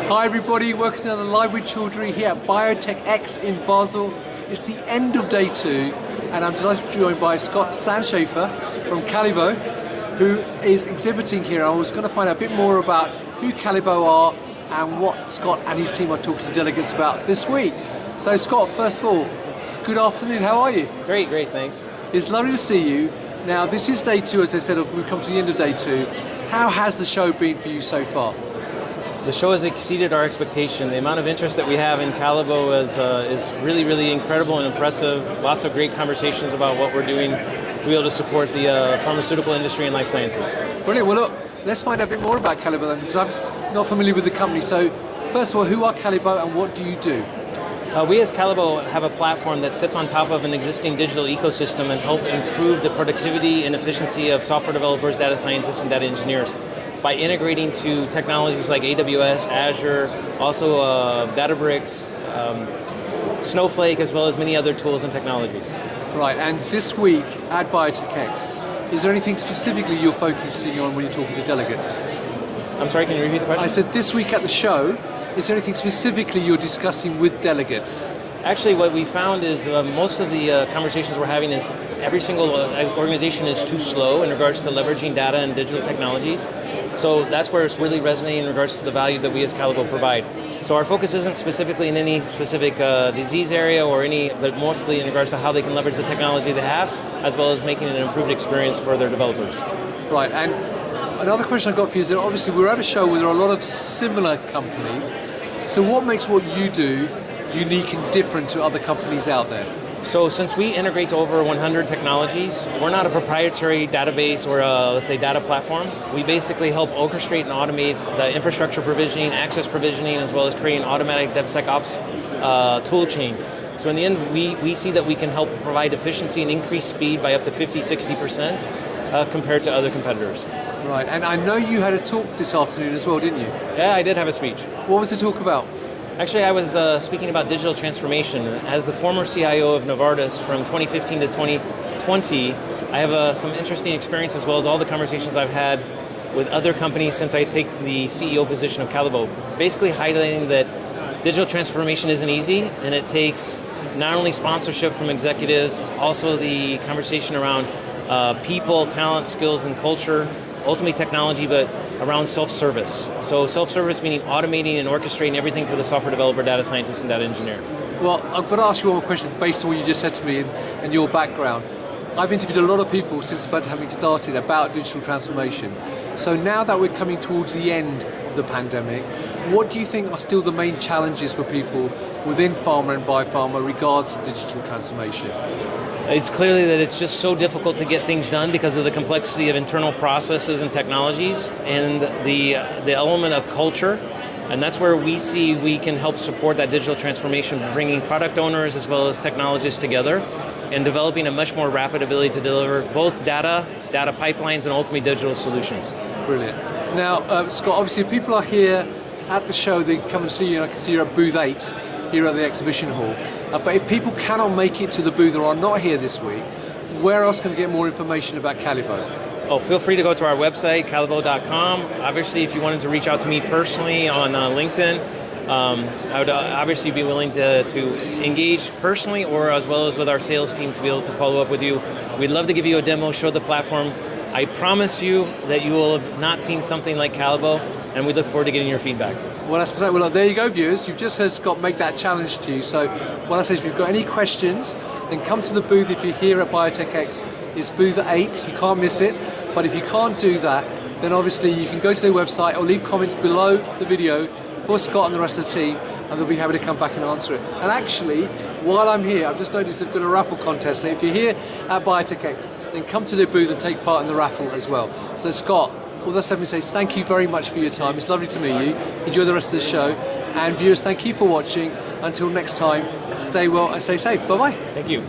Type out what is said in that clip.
Hi everybody, welcome to another Live with Chaudhry here at Biotech X in Basel. It's the end of day 2 and I'm delighted to be joined by Scott Sandschafer from Calabo, who is exhibiting here. I was going to find out a bit more about who Calabo are and what Scott and his team are talking to delegates about this week. So Scott, first of all, good afternoon, how are you? Great, thanks. It's lovely to see you. Now this is day 2, as I said, we've come to the end of day 2. How has the show been for you so far? The show has exceeded our expectation. The amount of interest that we have in Calabo is really incredible and impressive. Lots of great conversations about what we're doing to be able to support the pharmaceutical industry and life sciences. Brilliant. Well, look, let's find out a bit more about Calabo then, because I'm not familiar with the company. So, first of all, who are Calabo and what do you do? We as Calabo have a platform that sits on top of an existing digital ecosystem and help improve the productivity and efficiency of software developers, data scientists, and data engineers by integrating to technologies like AWS, Azure, also Databricks, Snowflake, as well as many other tools and technologies. Right, and this week at Biotech X, is there anything specifically you're focusing on when you're talking to delegates? I'm sorry, can you repeat the question? I said this week at the show, is there anything specifically you're discussing with delegates? Actually, what we found is most of the conversations we're having is every single organization is too slow in regards to leveraging data and digital technologies. So that's where it's really resonating in regards to the value that we as Calabo provide. So our focus isn't specifically in any specific disease area or but mostly in regards to how they can leverage the technology they have, as well as making an improved experience for their developers. Right, and another question I've got for you is that obviously we're at a show where there are a lot of similar companies. So what makes what you do unique and different to other companies out there? So since we integrate to over 100 technologies, we're not a proprietary database or let's say data platform. We basically help orchestrate and automate the infrastructure provisioning, access provisioning, as well as creating automatic DevSecOps tool chain. So in the end, we see that we can help provide efficiency and increase speed by up to 50-60% compared to other competitors. Right, and I know you had a talk this afternoon as well, didn't you? Yeah, I did have a speech. What was the talk about? Actually, I was speaking about digital transformation. As the former CIO of Novartis from 2015 to 2020, I have some interesting experience as well as all the conversations I've had with other companies since I take the CEO position of Calabo. Basically highlighting that digital transformation isn't easy and it takes not only sponsorship from executives, also the conversation around people, talent, skills, and culture, ultimately technology, but around self-service. So self-service meaning automating and orchestrating everything for the software developer, data scientist, and data engineer. Well, I've got to ask you one more question based on what you just said to me and your background. I've interviewed a lot of people since the pandemic started about digital transformation. So now that we're coming towards the end of the pandemic, what do you think are still the main challenges for people within pharma and biopharma regards to digital transformation? It's clearly that it's just so difficult to get things done because of the complexity of internal processes and technologies and the element of culture. And that's where we see we can help support that digital transformation, bringing product owners as well as technologists together and developing a much more rapid ability to deliver both data pipelines, and ultimately digital solutions. Brilliant. Now, Scott, obviously if people are here at the show, they come and see you, and I can see you're at booth 8 here at the exhibition hall. But if people cannot make it to the booth or are not here this week, where else can they get more information about Calabo? Oh, feel free to go to our website, calabo.com. Obviously, if you wanted to reach out to me personally on LinkedIn, I would obviously be willing to engage personally or as well as with our sales team to be able to follow up with you. We'd love to give you a demo, show the platform. I promise you that you will have not seen something like Calabo, and we look forward to getting your feedback. Well, that's well, look, there you go, viewers. You've just heard Scott make that challenge to you. So what I say is if you've got any questions, then come to the booth if you're here at Biotech X. It's booth 8, you can't miss it. But if you can't do that, then obviously you can go to their website or leave comments below the video for Scott and the rest of the team, and they'll be happy to come back and answer it. And actually, while I'm here, I've just noticed they've got a raffle contest. So if you're here at Biotech X, then come to their booth and take part in the raffle as well. So Scott, all that's left me to say is thank you very much for your time. It's lovely to meet you. Enjoy the rest of the show. And viewers, thank you for watching. Until next time, stay well and stay safe. Bye-bye. Thank you.